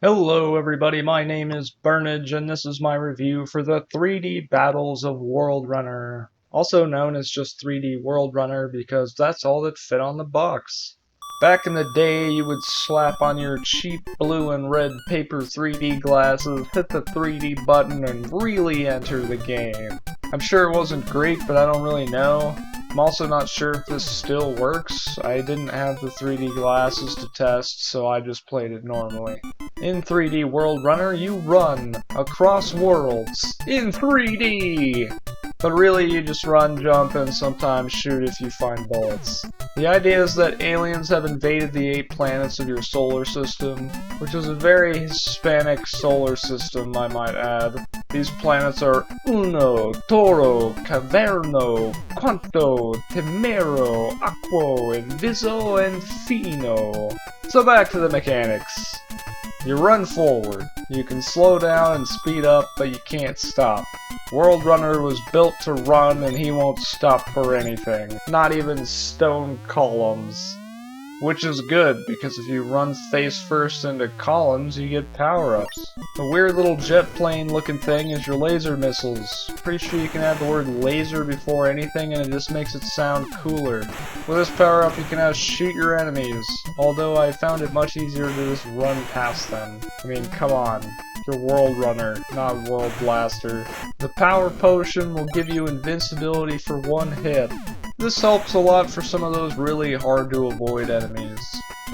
Hello everybody, my name is Byrnage and this is my review for the 3D Battles of Worldrunner, also known as just 3D Worldrunner because that's all that fit on the box. Back in the day, you would slap on your cheap blue and red paper 3D glasses, hit the 3D button, and really enter the game. I'm sure it wasn't great, but I don't really know. I'm also not sure if this still works. I didn't have the 3D glasses to test, so I just played it normally. In 3D Worldrunner, you run across worlds in 3D! But really, you just run, jump, and sometimes shoot if you find bullets. The idea is that aliens have invaded the 8 planets of your solar system, which is a very Hispanic solar system, I might add. These planets are Uno, Toro, Caverno, Quanto, Temero, Aquo, Inviso, and Fino. So back to the mechanics. You run forward. You can slow down and speed up, but you can't stop. Worldrunner was built to run, and he won't stop for anything. Not even stone columns. Which is good, because if you run face first into columns, you get power-ups. The weird little jet plane looking thing is your laser missiles. Pretty sure you can add the word laser before anything and it just makes it sound cooler. With this power-up you can now shoot your enemies, although I found it much easier to just run past them. I mean, come on. You're Worldrunner, not World Blaster. The power potion will give you invincibility for 1 hit. This helps a lot for some of those really hard to avoid enemies.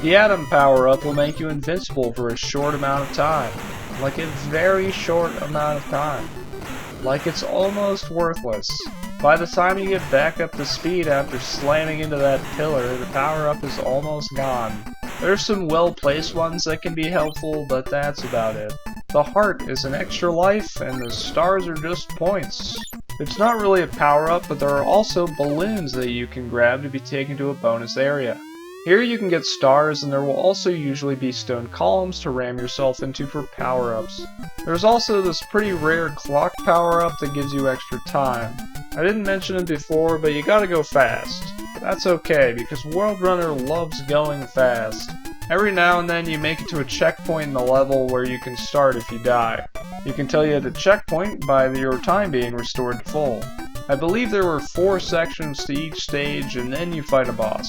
The Atom power-up will make you invincible for a short amount of time. Like a very short amount of time. Like it's almost worthless. By the time you get back up to speed after slamming into that pillar, the power-up is almost gone. There's some well-placed ones that can be helpful, but that's about it. The heart is an extra life, and the stars are just points. It's not really a power-up, but there are also balloons that you can grab to be taken to a bonus area. Here you can get stars, and there will also usually be stone columns to ram yourself into for power-ups. There's also this pretty rare clock power-up that gives you extra time. I didn't mention it before, but you gotta go fast. That's okay, because Worldrunner loves going fast. Every now and then you make it to a checkpoint in the level where you can start if you die. You can tell you at a checkpoint by your time being restored to full. I believe there were 4 sections to each stage, and then you fight a boss.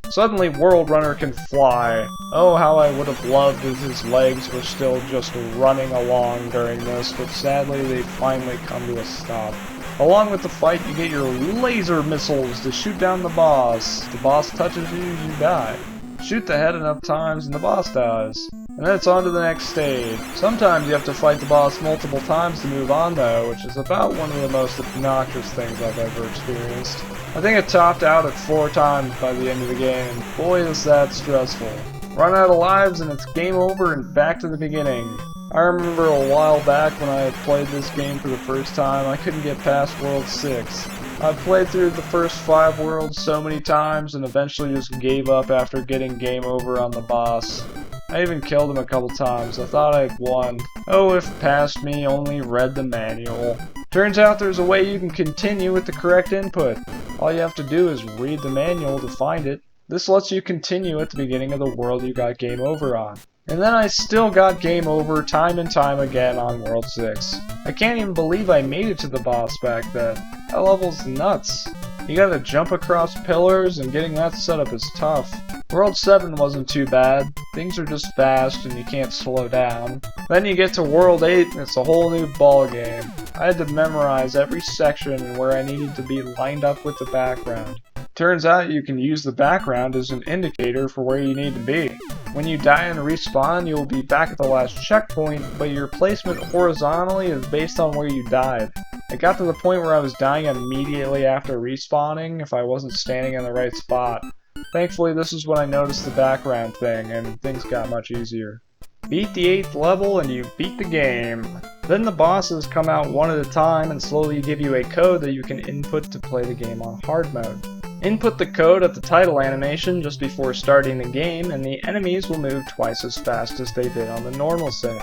Suddenly Worldrunner can fly. Oh, how I would have loved if his legs were still just running along during this, but sadly they finally come to a stop. Along with the fight, you get your laser missiles to shoot down the boss. If the boss touches you, you die. Shoot the head enough times and the boss dies. And then it's on to the next stage. Sometimes you have to fight the boss multiple times to move on though, which is about one of the most obnoxious things I've ever experienced. I think it topped out at 4 times by the end of the game. Boy is that stressful. Run out of lives and it's game over and back to the beginning. I remember a while back when I had played this game for the first time, I couldn't get past World 6. I played through the first 5 worlds so many times and eventually just gave up after getting game over on the boss. I even killed him a couple times. I thought I'd won. Oh, if past me only read the manual. Turns out there's a way you can continue with the correct input. All you have to do is read the manual to find it. This lets you continue at the beginning of the world you got game over on. And then I still got game over time and time again on World 6. I can't even believe I made it to the boss back then. That level's nuts. You gotta jump across pillars, and getting that set up is tough. World 7 wasn't too bad. Things are just fast and you can't slow down. Then you get to World 8 and it's a whole new ballgame. I had to memorize every section and where I needed to be lined up with the background. Turns out you can use the background as an indicator for where you need to be. When you die and respawn, you will be back at the last checkpoint, but your placement horizontally is based on where you died. It got to the point where I was dying immediately after respawning if I wasn't standing in the right spot. Thankfully, this is when I noticed the background thing, and things got much easier. Beat the 8th level and you beat the game. Then the bosses come out one at a time and slowly give you a code that you can input to play the game on hard mode. Input the code at the title animation just before starting the game, and the enemies will move twice as fast as they did on the normal setting.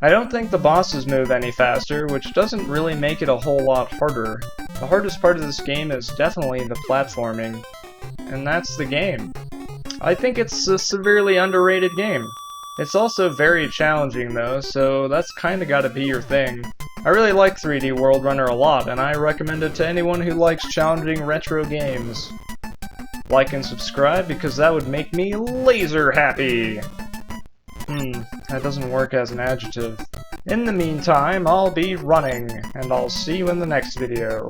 I don't think the bosses move any faster, which doesn't really make it a whole lot harder. The hardest part of this game is definitely the platforming, and that's the game. I think it's a severely underrated game. It's also very challenging though, so that's kinda gotta be your thing. I really like 3D Worldrunner a lot, and I recommend it to anyone who likes challenging retro games. Like and subscribe, because that would make me laser happy! That doesn't work as an adjective. In the meantime, I'll be running, and I'll see you in the next video.